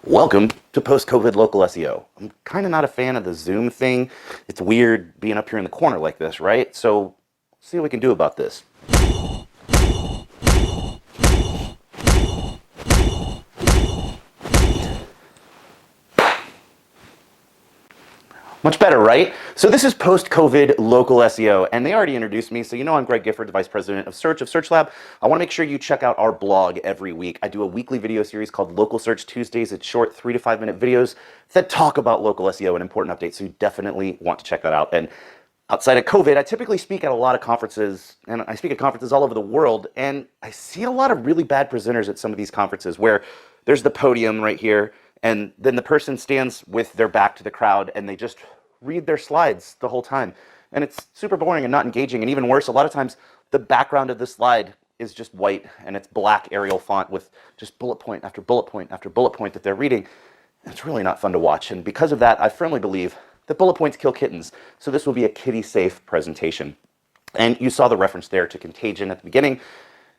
Welcome to post-COVID local SEO. I'm kind of not a fan of the Zoom thing. It's weird being up here in the corner like this, right? So, see what we can do about this. Much better, right? So this is post-COVID local SEO, and they already introduced me, so you know I'm Greg Gifford, the Vice President of Search Lab. I want to make sure you check out our blog every week. I do a weekly video series called Local Search Tuesdays. It's short 3 to 5 minute videos that talk about local SEO and important updates, so you definitely want to check that out. And outside of COVID, I typically speak at a lot of conferences, and I speak at conferences all over the world, and I see a lot of really bad presenters at some of these conferences where there's the podium right here, and then the person stands with their back to the crowd and they just read their slides the whole time. And it's super boring and not engaging. And even worse, a lot of times the background of the slide is just white and it's black Arial font with just bullet point after bullet point after bullet point that they're reading. It's really not fun to watch. And because of that, I firmly believe that bullet points kill kittens. So this will be a kitty-safe presentation. And you saw the reference there to Contagion at the beginning.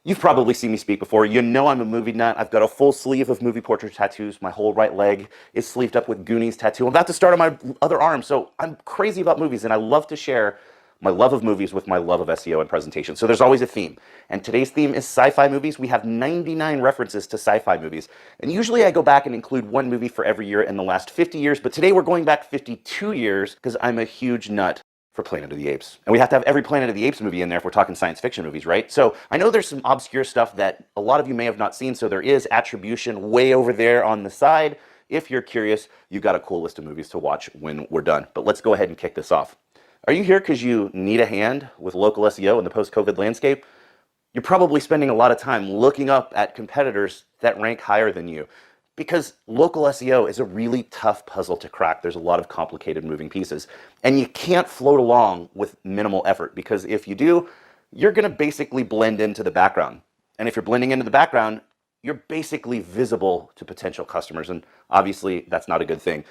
You've probably seen me speak before. You know I'm a movie nut. I've got a full sleeve of movie portrait tattoos. My whole right leg is sleeved up with Goonies tattoo. I'm about to start on my other arm, so I'm crazy about movies, and I love to share my love of movies with my love of SEO and presentation. So there's always a theme. And today's theme is sci-fi movies. We have 99 references to sci-fi movies. And usually I go back and include one movie for every year in the last 50 years, but today we're going back 52 years because I'm a huge nut for Planet of the Apes. And we have to have every Planet of the Apes movie in there if we're talking science fiction movies, right? So I know there's some obscure stuff that a lot of you may have not seen, so there is attribution way over there on the side. If you're curious, you've got a cool list of movies to watch when we're done. But let's go ahead and kick this off. Are you here because you need a hand with local SEO in the post-COVID landscape? You're probably spending a lot of time looking up at competitors that rank higher than you, because local SEO is a really tough puzzle to crack. There's a lot of complicated moving pieces. And you can't float along with minimal effort, because if you do, you're going to basically blend into the background. And if you're blending into the background, you're basically visible to potential customers. And obviously, that's not a good thing.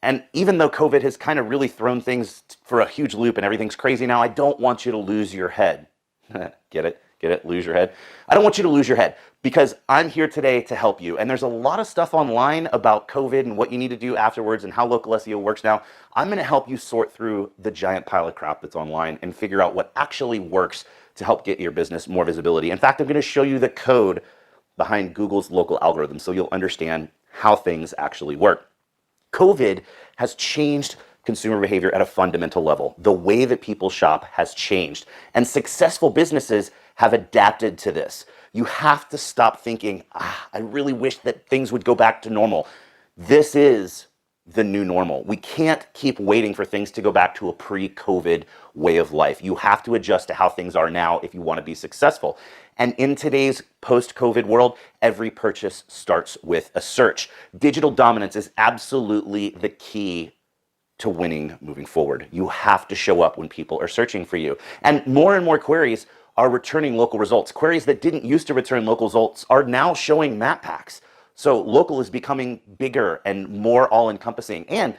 And even though COVID has kind of really thrown things for a huge loop and everything's crazy now, I don't want you to lose your head. Get it? Get it? Lose your head? I don't want you to lose your head, because I'm here today to help you. And there's a lot of stuff online about COVID and what you need to do afterwards and how local SEO works now. I'm going to help you sort through the giant pile of crap that's online and figure out what actually works to help get your business more visibility. In fact, I'm going to show you the code behind Google's local algorithm so you'll understand how things actually work. COVID has changed consumer behavior at a fundamental level. The way that people shop has changed, and successful businesses have adapted to this. You have to stop thinking, I really wish that things would go back to normal. This is the new normal. We can't keep waiting for things to go back to a pre-COVID way of life. You have to adjust to how things are now if you want to be successful. And in today's post-COVID world, every purchase starts with a search. Digital dominance is absolutely the key to winning moving forward. You have to show up when people are searching for you. And more queries are returning local results. Queries that didn't used to return local results are now showing map packs. So local is becoming bigger and more all-encompassing. And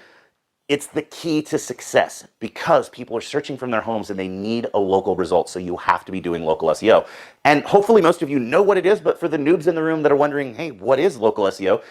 it's the key to success, because people are searching from their homes and they need a local result. So you have to be doing local SEO. And hopefully most of you know what it is, but for the noobs in the room that are wondering, hey, what is local SEO?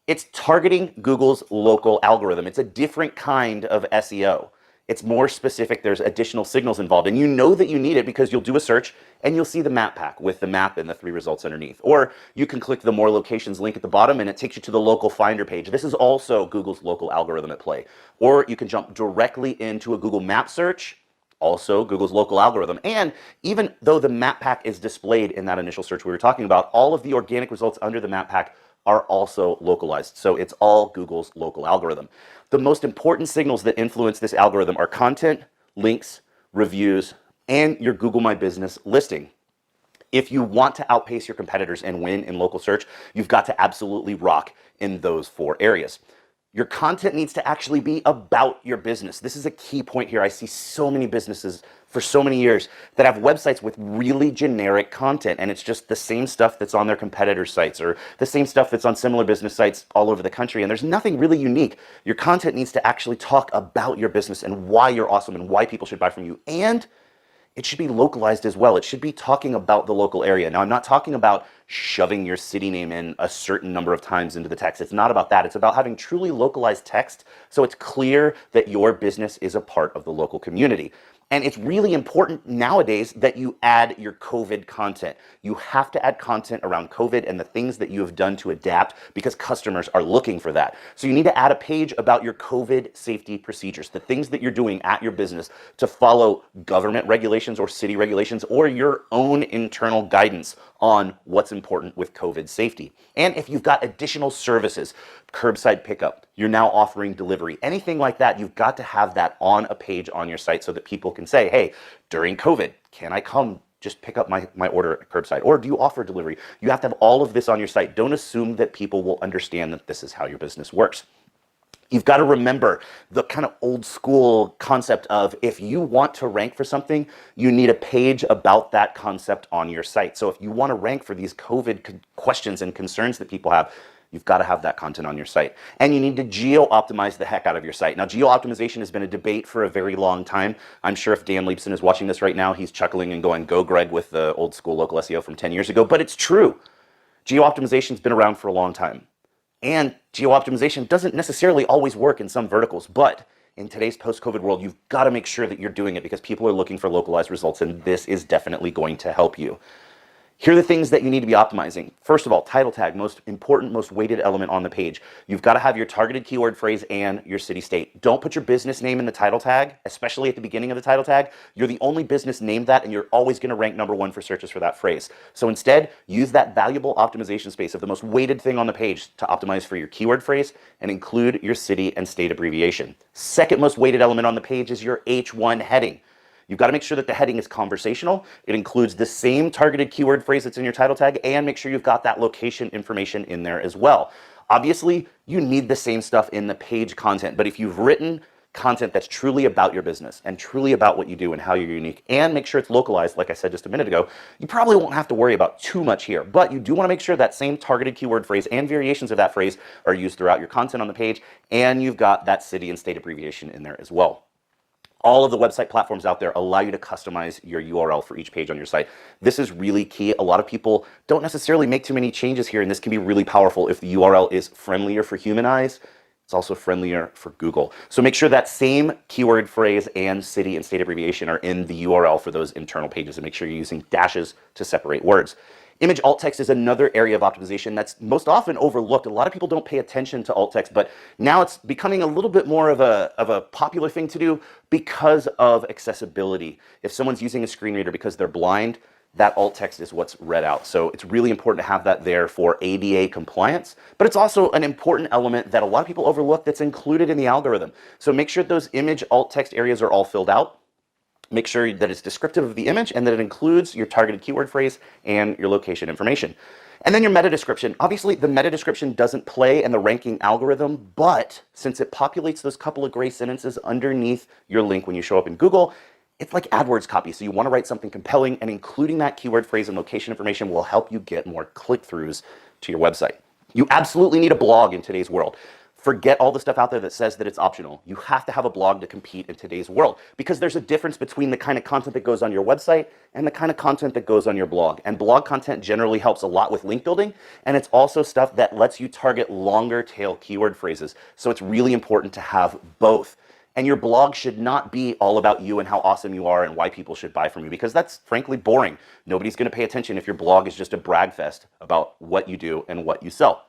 It's targeting Google's local algorithm. It's a different kind of SEO. It's more specific. There's additional signals involved. And you know that you need it because you'll do a search and you'll see the map pack with the map and the 3 results underneath. Or you can click the More Locations link at the bottom and it takes you to the local finder page. This is also Google's local algorithm at play. Or you can jump directly into a Google map search, also Google's local algorithm. And even though the map pack is displayed in that initial search we were talking about, all of the organic results under the map pack are also localized. So it's all Google's local algorithm. The most important signals that influence this algorithm are content, links, reviews, and your Google My Business listing. If you want to outpace your competitors and win in local search, you've got to absolutely rock in those 4 areas. Your content needs to actually be about your business. This is a key point here. I see so many businesses for so many years that have websites with really generic content, and it's just the same stuff that's on their competitors' sites or the same stuff that's on similar business sites all over the country, and there's nothing really unique. Your content needs to actually talk about your business and why you're awesome and why people should buy from you. And it should be localized as well. It should be talking about the local area. Now, I'm not talking about shoving your city name in a certain number of times into the text. It's not about that. It's about having truly localized text so it's clear that your business is a part of the local community. And it's really important nowadays that you add your COVID content. You have to add content around COVID and the things that you have done to adapt because customers are looking for that. So you need to add a page about your COVID safety procedures, the things that you're doing at your business to follow government regulations or city regulations or your own internal guidance on what's important with COVID safety. And if you've got additional services, curbside pickup, you're now offering delivery, anything like that, you've got to have that on a page on your site so that people can say, hey, during COVID, can I come just pick up my order at curbside? Or do you offer delivery? You have to have all of this on your site. Don't assume that people will understand that this is how your business works. You've got to remember the kind of old school concept of if you want to rank for something, you need a page about that concept on your site. So if you want to rank for these COVID questions and concerns that people have, you've got to have that content on your site. And you need to geo-optimize the heck out of your site. Now, geo-optimization has been a debate for a very long time. I'm sure if Dan Leibson is watching this right now, he's chuckling and going, go Greg with the old school local SEO from 10 years ago. But it's true. Geo-optimization's been around for a long time. And geo-optimization doesn't necessarily always work in some verticals, but in today's post-COVID world, you've got to make sure that you're doing it because people are looking for localized results, and this is definitely going to help you. Here are the things that you need to be optimizing. First of all, title tag, most important, most weighted element on the page. You've got to have your targeted keyword phrase and your city state. Don't put your business name in the title tag, especially at the beginning of the title tag. You're the only business named that, and you're always going to rank #1 for searches for that phrase. So instead, use that valuable optimization space of the most weighted thing on the page to optimize for your keyword phrase and include your city and state abbreviation. Second most weighted element on the page is your H1 heading. You've got to make sure that the heading is conversational. It includes the same targeted keyword phrase that's in your title tag, and make sure you've got that location information in there as well. Obviously, you need the same stuff in the page content, but if you've written content that's truly about your business and truly about what you do and how you're unique, and make sure it's localized, like I said just a minute ago, you probably won't have to worry about too much here, but you do want to make sure that same targeted keyword phrase and variations of that phrase are used throughout your content on the page, and you've got that city and state abbreviation in there as well. All of the website platforms out there allow you to customize your URL for each page on your site. This is really key. A lot of people don't necessarily make too many changes here, and this can be really powerful if the URL is friendlier for human eyes. It's also friendlier for Google. So make sure that same keyword phrase and city and state abbreviation are in the URL for those internal pages, and make sure you're using dashes to separate words. Image alt text is another area of optimization that's most often overlooked. A lot of people don't pay attention to alt text, but now it's becoming a little bit more of a popular thing to do because of accessibility. If someone's using a screen reader because they're blind, that alt text is what's read out. So it's really important to have that there for ADA compliance, but it's also an important element that a lot of people overlook that's included in the algorithm. So make sure those image alt text areas are all filled out. Make sure that it's descriptive of the image and that it includes your targeted keyword phrase and your location information. And then your meta description. Obviously, the meta description doesn't play in the ranking algorithm, but since it populates those couple of gray sentences underneath your link when you show up in Google, it's like AdWords copy. So you want to write something compelling, and including that keyword phrase and location information will help you get more click-throughs to your website. You absolutely need a blog in today's world. Forget all the stuff out there that says that it's optional. You have to have a blog to compete in today's world because there's a difference between the kind of content that goes on your website and the kind of content that goes on your blog. And blog content generally helps a lot with link building, and it's also stuff that lets you target longer tail keyword phrases. So it's really important to have both. And your blog should not be all about you and how awesome you are and why people should buy from you, because that's frankly boring. Nobody's going to pay attention if your blog is just a brag fest about what you do and what you sell.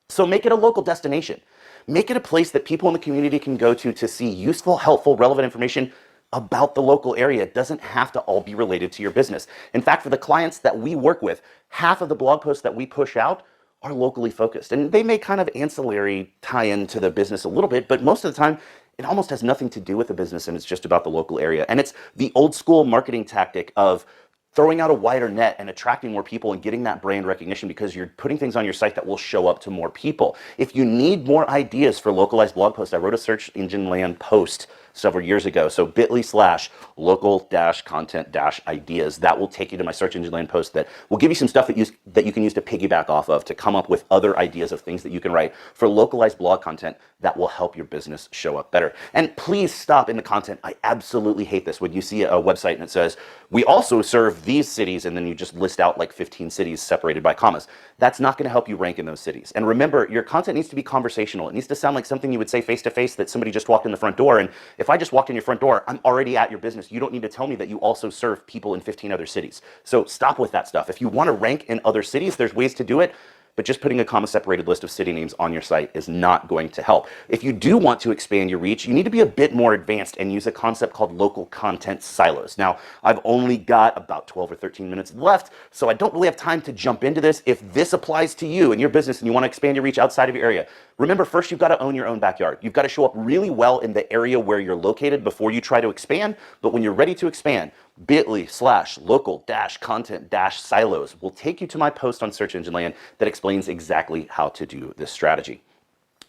So make it a local destination. Make it a place that people in the community can go to see useful, helpful, relevant information about the local area. It doesn't have to all be related to your business. In fact, for the clients that we work with, half of the blog posts that we push out are locally focused. And they may kind of ancillary tie into the business a little bit, but most of the time, it almost has nothing to do with the business, and it's just about the local area. And it's the old school marketing tactic of throwing out a wider net and attracting more people and getting that brand recognition because you're putting things on your site that will show up to more people. If you need more ideas for localized blog posts, I wrote a search engine land post several years ago. So bit.ly/local-content-ideas. That will take you to my search engine land post that will give you some stuff that you can use to piggyback off of to come up with other ideas of things that you can write for localized blog content that will help your business show up better. And please stop in the content. I absolutely hate this when you see a website and it says, we also serve these cities, and then you just list out like 15 cities separated by commas. That's not going to help you rank in those cities. And remember, your content needs to be conversational. It needs to sound like something you would say face to face that somebody just walked in the front door. And if I just walked in your front door, I'm already at your business. You don't need to tell me that you also serve people in 15 other cities. So stop with that stuff. If you want to rank in other cities, there's ways to do it. But just putting a comma-separated list of city names on your site is not going to help. If you do want to expand your reach, you need to be a bit more advanced and use a concept called local content silos. Now, I've only got about 12 or 13 minutes left, so I don't really have time to jump into this. If this applies to you and your business and you want to expand your reach outside of your area, remember, first you've got to own your own backyard. You've got to show up really well in the area where you're located before you try to expand. But when you're ready to expand, bit.ly/local-content-silos will take you to my post on Search Engine Land that explains exactly how to do this strategy.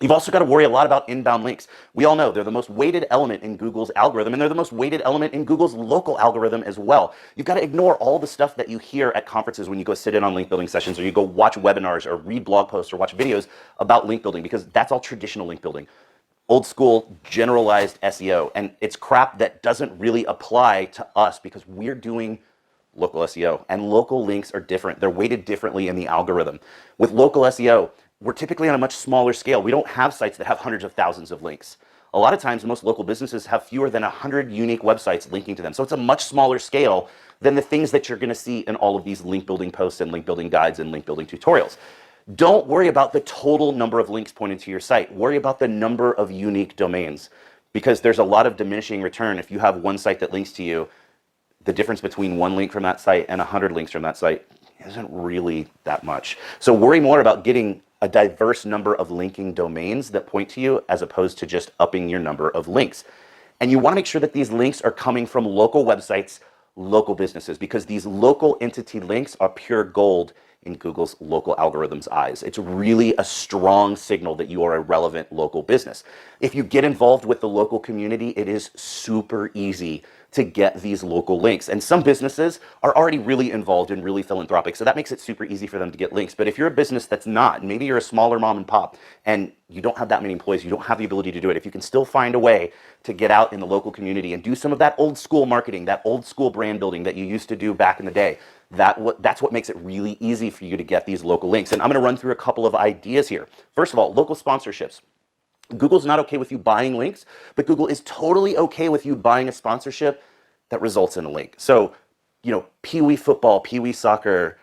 You've also got to worry a lot about inbound links. We all know they're the most weighted element in Google's algorithm, and they're the most weighted element in Google's local algorithm as well. You've got to ignore all the stuff that you hear at conferences when you go sit in on link building sessions, or you go watch webinars or read blog posts or watch videos about link building, because that's all traditional link building. Old school, generalized SEO, and it's crap that doesn't really apply to us because we're doing local SEO, and local links are different. They're weighted differently in the algorithm. With local SEO, we're typically on a much smaller scale. We don't have sites that have hundreds of thousands of links. A lot of times, most local businesses have fewer than 100 unique websites linking to them. So it's a much smaller scale than the things that you're going to see in all of these link building posts and link building guides and link building tutorials. Don't worry about the total number of links pointed to your site. Worry about the number of unique domains, because there's a lot of diminishing return. If you have one site that links to you, the difference between one link from that site and 100 links from that site isn't really that much. So worry more about getting a diverse number of linking domains that point to you as opposed to just upping your number of links. And you want to make sure that these links are coming from local websites, local businesses, because these local entity links are pure gold in Google's local algorithm's eyes. It's really a strong signal that you are a relevant local business. If you get involved with the local community, it is super easy to get these local links. And some businesses are already really involved and really philanthropic, so that makes it super easy for them to get links. But if you're a business that's not, maybe you're a smaller mom and pop, and you don't have that many employees, you don't have the ability to do it, if you can still find a way to get out in the local community and do some of that old school marketing, that old school brand building that you used to do back in the day, that's what makes it really easy for you to get these local links. And I'm going to run through a couple of ideas here. First of all, local sponsorships. Google's not okay with you buying links, but Google is totally okay with you buying a sponsorship that results in a link. So, Pee Wee football, Pee Wee soccer,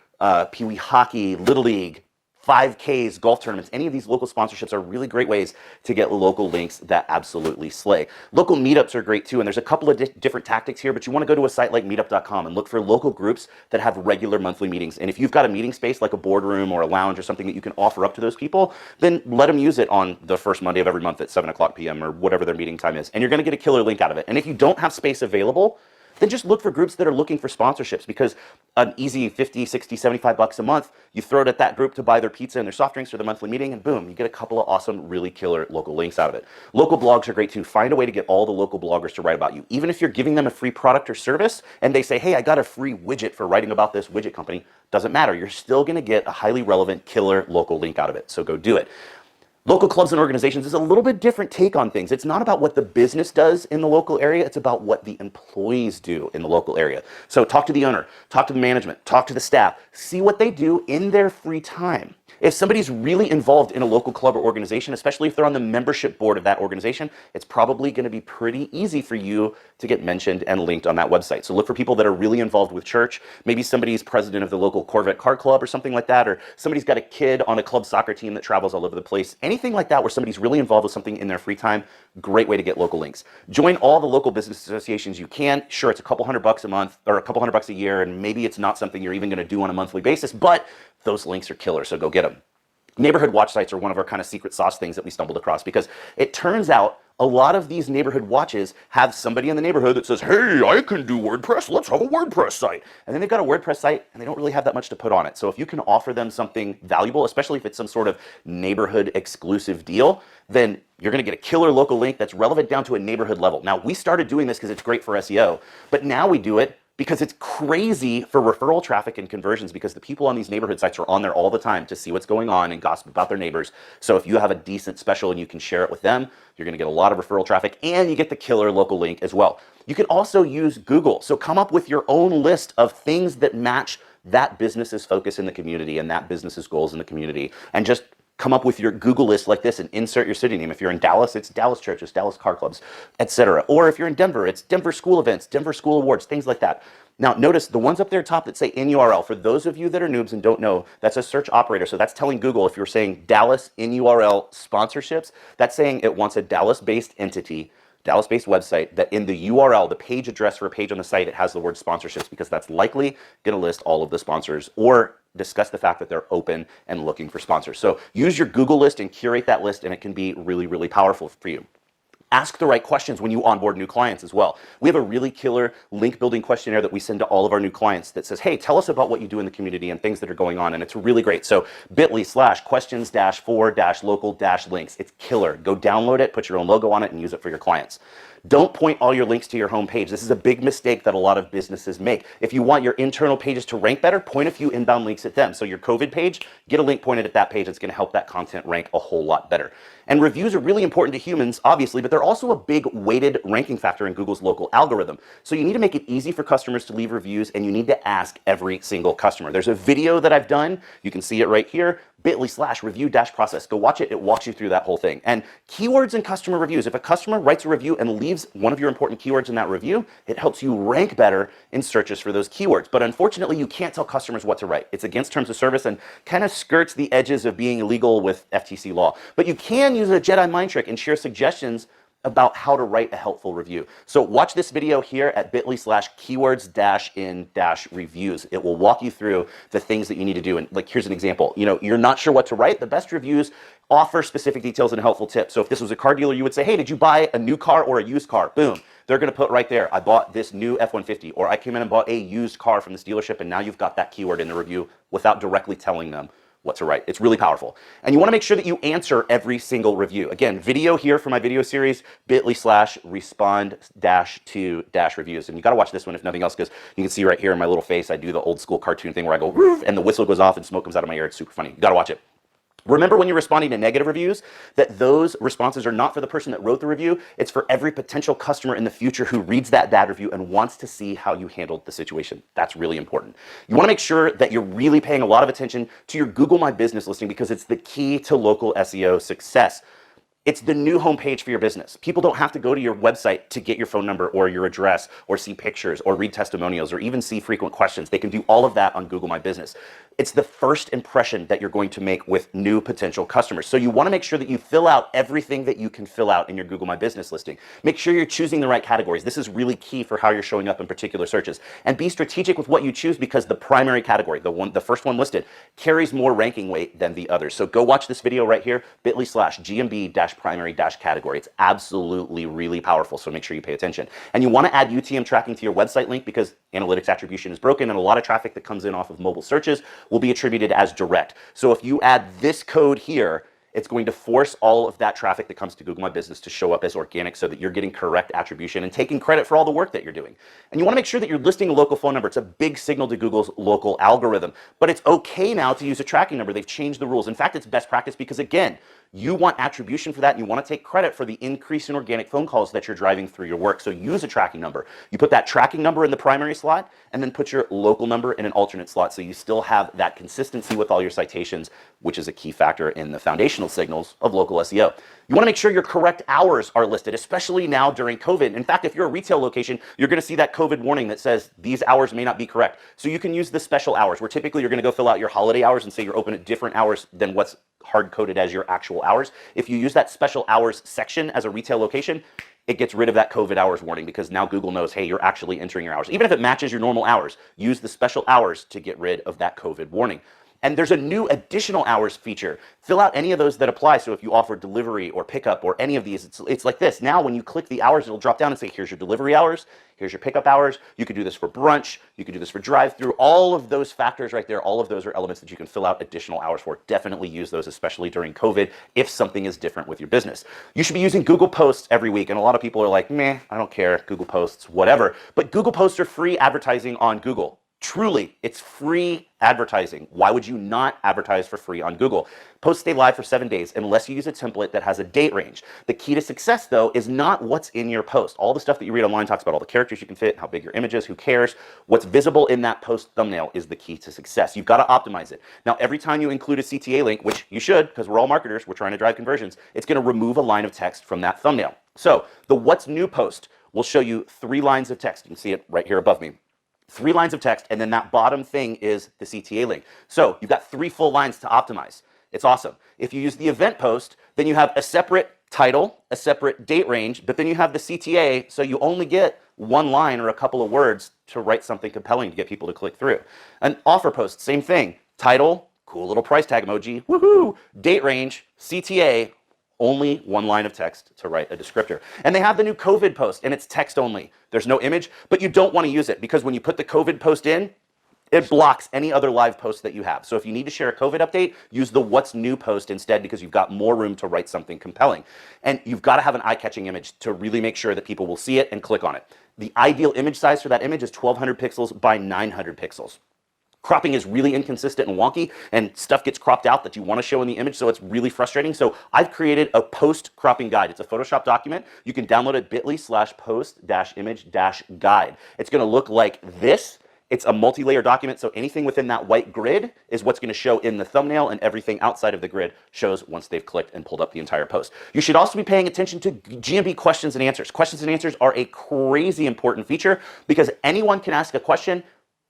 Pee Wee hockey, Little League, 5Ks, golf tournaments, any of these local sponsorships are really great ways to get local links that absolutely slay. Local meetups are great too, and there's a couple of different tactics here, but you want to go to a site like meetup.com and look for local groups that have regular monthly meetings. And if you've got a meeting space like a boardroom or a lounge or something that you can offer up to those people, then let them use it on the first Monday of every month at 7:00 p.m. or whatever their meeting time is. And you're going to get a killer link out of it. And if you don't have space available, then just look for groups that are looking for sponsorships, because an easy 50, 60, 75 bucks a month, you throw it at that group to buy their pizza and their soft drinks for their monthly meeting, and boom, you get a couple of awesome, really killer local links out of it. Local blogs are great too. Find a way to get all the local bloggers to write about you. Even if you're giving them a free product or service and they say, hey, I got a free widget for writing about this widget company, doesn't matter. You're still going to get a highly relevant, killer local link out of it. So go do it. Local clubs and organizations is a little bit different take on things. It's not about what the business does in the local area. It's about what the employees do in the local area. So talk to the owner, talk to the management, talk to the staff, see what they do in their free time. If somebody's really involved in a local club or organization, especially if they're on the membership board of that organization, it's probably going to be pretty easy for you to get mentioned and linked on that website. So look for people that are really involved with church. Maybe somebody's president of the local Corvette car club or something like that, or somebody's got a kid on a club soccer team that travels all over the place. Anything like that where somebody's really involved with something in their free time, great way to get local links. Join all the local business associations you can. Sure, it's a couple $100 a month or a couple $100 a year, and maybe it's not something you're even going to do on a monthly basis, but those links are killer, so go get them. Neighborhood watch sites are one of our kind of secret sauce things that we stumbled across, because it turns out a lot of these neighborhood watches have somebody in the neighborhood that says, hey, I can do WordPress, let's have a WordPress site. And then they've got a WordPress site and they don't really have that much to put on it. So if you can offer them something valuable, especially if it's some sort of neighborhood exclusive deal, then You're going to get a killer local link that's relevant down to a neighborhood level. Now, we started doing this because it's great for SEO, but now we do it because it's crazy for referral traffic and conversions, because the people on these neighborhood sites are on there all the time to see what's going on and gossip about their neighbors. So if you have a decent special and you can share it with them, you're going to get a lot of referral traffic, and you get the killer local link as well. You can also use Google. So come up with your own list of things that match that business's focus in the community and that business's goals in the community, and just come up with your Google list like this and insert your city name. If you're in Dallas, it's Dallas churches, Dallas car clubs, etc. Or if you're in Denver, it's Denver school events, Denver school awards, things like that. Now, notice the ones up there top that say in URL. For those of you that are noobs and don't know, that's a search operator. So that's telling Google, if you're saying Dallas in URL sponsorships, that's saying it wants a Dallas-based entity, Dallas-based website, that in the URL, the page address for a page on the site, it has the word sponsorships, because that's likely going to list all of the sponsors or discuss the fact that they're open and looking for sponsors. So use your Google list and curate that list, and it can be really, really powerful for you. Ask the right questions when you onboard new clients as well. We have a really killer link building questionnaire that we send to all of our new clients that says, hey, tell us about what you do in the community and things that are going on. And it's really great. So bit.ly/questions-for-local-links. It's killer. Go download it, put your own logo on it, and use it for your clients. Don't point all your links to your home page. This is a big mistake that a lot of businesses make. If you want your internal pages to rank better, point a few inbound links at them. So your COVID page, get a link pointed at that page. It's going to help that content rank a whole lot better. And reviews are really important to humans, obviously, but they're also a big weighted ranking factor in Google's local algorithm. So you need to make it easy for customers to leave reviews, and you need to ask every single customer. There's a video that I've done. You can see it right here. bit.ly/review-process. Go watch it. It walks you through that whole thing. And keywords and customer reviews. If a customer writes a review and leaves one of your important keywords in that review, it helps you rank better in searches for those keywords. But unfortunately, you can't tell customers what to write. It's against terms of service and kind of skirts the edges of being illegal with FTC law. But you can use a Jedi mind trick and share suggestions about how to write a helpful review. So watch this video here at bit.ly/keywords-in-reviews. It will walk you through the things that you need to do. And like, here's an example. You're not sure what to write. The best reviews offer specific details and helpful tips. So if this was a car dealer, you would say, hey, did you buy a new car or a used car? Boom. They're going to put right there, I bought this new F-150, or I came in and bought a used car from this dealership, and now you've got that keyword in the review without directly telling them what to write. It's really powerful. And you want to make sure that you answer every single review. Again, video here for my video series, bit.ly/respond-to-reviews. And you got to watch this one if nothing else, because you can see right here in my little face, I do the old school cartoon thing where I go, roof, and the whistle goes off and smoke comes out of my ear. It's super funny. You got to watch it. Remember, when you're responding to negative reviews, that those responses are not for the person that wrote the review. It's for every potential customer in the future who reads that bad review and wants to see how you handled the situation. That's really important. You want to make sure that you're really paying a lot of attention to your Google My Business listing, because it's the key to local SEO success. It's the new homepage for your business. People don't have to go to your website to get your phone number or your address or see pictures or read testimonials or even see frequent questions. They can do all of that on Google My Business. It's the first impression that you're going to make with new potential customers. So you want to make sure that you fill out everything that you can fill out in your Google My Business listing. Make sure you're choosing the right categories. This is really key for how you're showing up in particular searches. And be strategic with what you choose, because the primary category, the first one listed, carries more ranking weight than the others. So go watch this video right here, bit.ly/GMB-primary-category. It's absolutely really powerful, so make sure you pay attention. And you want to add UTM tracking to your website link, because analytics attribution is broken, and a lot of traffic that comes in off of mobile searches will be attributed as direct. So if you add this code here, it's going to force all of that traffic that comes to Google My Business to show up as organic, so that you're getting correct attribution and taking credit for all the work that you're doing. And you want to make sure that you're listing a local phone number. It's a big signal to Google's local algorithm. But it's okay now to use a tracking number. They've changed the rules. In fact, it's best practice, because again, you want attribution for that, and you want to take credit for the increase in organic phone calls that you're driving through your work. So use a tracking number. You put that tracking number in the primary slot, and then put your local number in an alternate slot, so you still have that consistency with all your citations, which is a key factor in the foundational signals of local SEO. You want to make sure your correct hours are listed, especially now during COVID. In fact, if you're a retail location, you're going to see that COVID warning that says these hours may not be correct. So you can use the special hours, where typically you're going to go fill out your holiday hours and say you're open at different hours than what's hard-coded as your actual hours. If you use that special hours section as a retail location, it gets rid of that COVID hours warning, because now Google knows, hey, you're actually entering your hours. Even if it matches your normal hours, use the special hours to get rid of that COVID warning. And there's a new additional hours feature. Fill out any of those that apply. So if you offer delivery or pickup or any of these, it's like this. Now when you click the hours, it'll drop down and say, here's your delivery hours, here's your pickup hours. You could do this for brunch, you could do this for drive-through. All of those factors right there, all of those are elements that you can fill out additional hours for. Definitely use those, especially during COVID, if something is different with your business. You should be using Google Posts every week. And a lot of people are like, meh, I don't care, Google Posts, whatever. But Google Posts are free advertising on Google. Truly, it's free advertising. Why would you not advertise for free on Google? Posts stay live for 7 days unless you use a template that has a date range. The key to success, though, is not what's in your post. All the stuff that you read online talks about all the characters you can fit, how big your image is, who cares. What's visible in that post thumbnail is the key to success. You've got to optimize it. Now, every time you include a CTA link, which you should, because we're all marketers, we're trying to drive conversions, it's going to remove a line of text from that thumbnail. So the What's New post will show you 3 lines of text. You can see it right here above me. 3 lines of text, and then that bottom thing is the CTA link. So you've got 3 full lines to optimize. It's awesome. If you use the event post, then you have a separate title, a separate date range, but then you have the CTA, so you only get 1 line or a couple of words to write something compelling to get people to click through. An offer post, same thing. Title, cool little price tag emoji, woohoo! Date range, CTA, only 1 line of text to write a descriptor. And they have the new COVID post, and it's text only. There's no image, but you don't want to use it because when you put the COVID post in, it blocks any other live posts that you have. So if you need to share a COVID update, use the What's New post instead because you've got more room to write something compelling. And you've got to have an eye-catching image to really make sure that people will see it and click on it. The ideal image size for that image is 1200 pixels by 900 pixels. Cropping is really inconsistent and wonky, and stuff gets cropped out that you want to show in the image, so it's really frustrating. So I've created a post-cropping guide. It's a Photoshop document. You can download it bit.ly/post-image-guide. It's going to look like this. It's a multi-layer document, so anything within that white grid is what's going to show in the thumbnail, and everything outside of the grid shows once they've clicked and pulled up the entire post. You should also be paying attention to GMB questions and answers. Questions and answers are a crazy important feature because anyone can ask a question,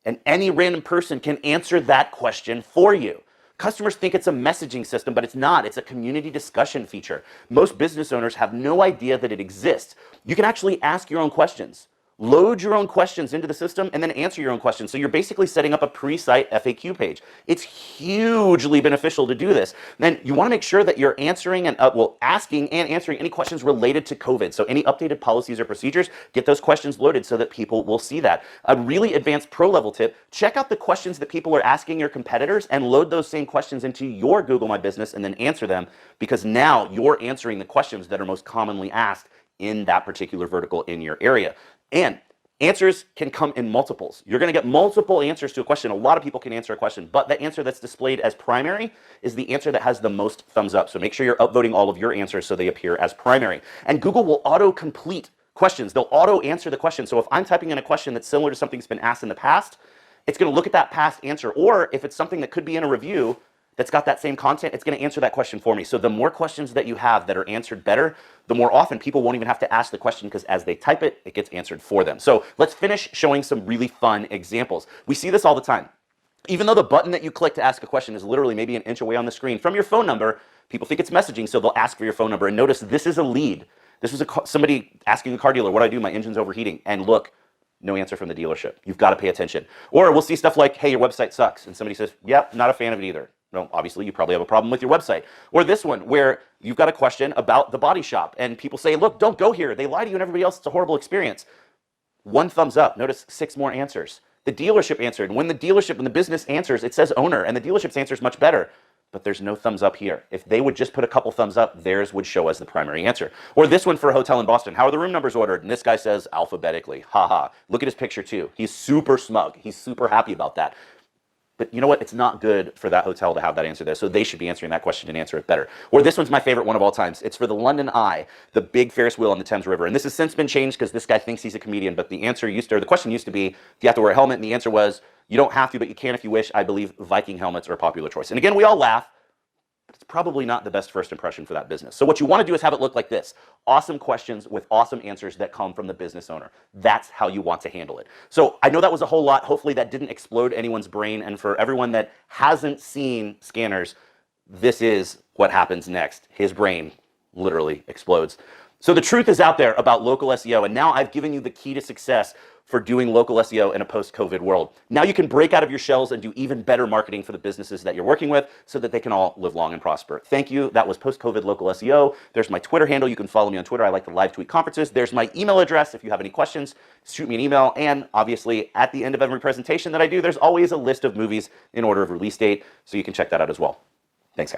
and any random person can answer that question for you. Customers think it's a messaging system, but it's not. It's a community discussion feature. Most business owners have no idea that it exists. You can actually ask your own questions. Load your own questions into the system and then answer your own questions. So you're basically setting up a pre-site FAQ page. It's hugely beneficial to do this. Then you want to make sure that you're answering and asking and answering any questions related to COVID. So any updated policies or procedures, get those questions loaded so that people will see that. A really advanced pro level tip, check out the questions that people are asking your competitors and load those same questions into your Google My Business and then answer them, because now you're answering the questions that are most commonly asked in that particular vertical in your area. And answers can come in multiples. You're going to get multiple answers to a question. A lot of people can answer a question, but the answer that's displayed as primary is the answer that has the most thumbs up. So make sure you're upvoting all of your answers so they appear as primary. And Google will auto-complete questions. They'll auto-answer the question. So if I'm typing in a question that's similar to something that's been asked in the past, it's going to look at that past answer. Or if it's something that could be in a review that's got that same content, it's going to answer that question for me. So the more questions that you have that are answered better, the more often people won't even have to ask the question, because as they type it, it gets answered for them. So let's finish showing some really fun examples. We see this all the time. Even though the button that you click to ask a question is literally maybe an inch away on the screen from your phone number, people think it's messaging, so they'll ask for your phone number. And notice this is a lead. This was somebody asking a car dealer, what do I do? My engine's overheating. And look, no answer from the dealership. You've got to pay attention. Or we'll see stuff like, hey, your website sucks. And somebody says, yep, not a fan of it either. No, obviously you probably have a problem with your website. Or this one where you've got a question about the body shop and people say, look, don't go here. They lie to you and everybody else. It's a horrible experience. 1 thumbs up. Notice 6 more answers. The dealership answered. When the business answers, it says owner, and the dealership's answer is much better. But there's no thumbs up here. If they would just put a couple thumbs up, theirs would show as the primary answer. Or this one for a hotel in Boston. How are the room numbers ordered? And this guy says alphabetically. Haha. Look at his picture too. He's super smug. He's super happy about that. But you know what? It's not good for that hotel to have that answer there. So they should be answering that question and answer it better. Or this one's my favorite one of all times. It's for the London Eye, the big Ferris wheel on the Thames River. And this has since been changed because this guy thinks he's a comedian. But the question used to be, do you have to wear a helmet? And the answer was, you don't have to, but you can if you wish. I believe Viking helmets are a popular choice. And again, we all laugh. But it's probably not the best first impression for that business. So what you want to do is have it look like this. Awesome questions with awesome answers that come from the business owner. That's how you want to handle it. So I know that was a whole lot. Hopefully that didn't explode anyone's brain. And for everyone that hasn't seen scanners, this is what happens next. His brain literally explodes. So the truth is out there about local SEO, and now I've given you the key to success for doing local SEO in a post-COVID world. Now you can break out of your shells and do even better marketing for the businesses that you're working with so that they can all live long and prosper. Thank you. That was post-COVID local SEO. There's my Twitter handle. You can follow me on Twitter. I like to live tweet conferences. There's my email address. If you have any questions, shoot me an email. And obviously, at the end of every presentation that I do, there's always a list of movies in order of release date, so you can check that out as well.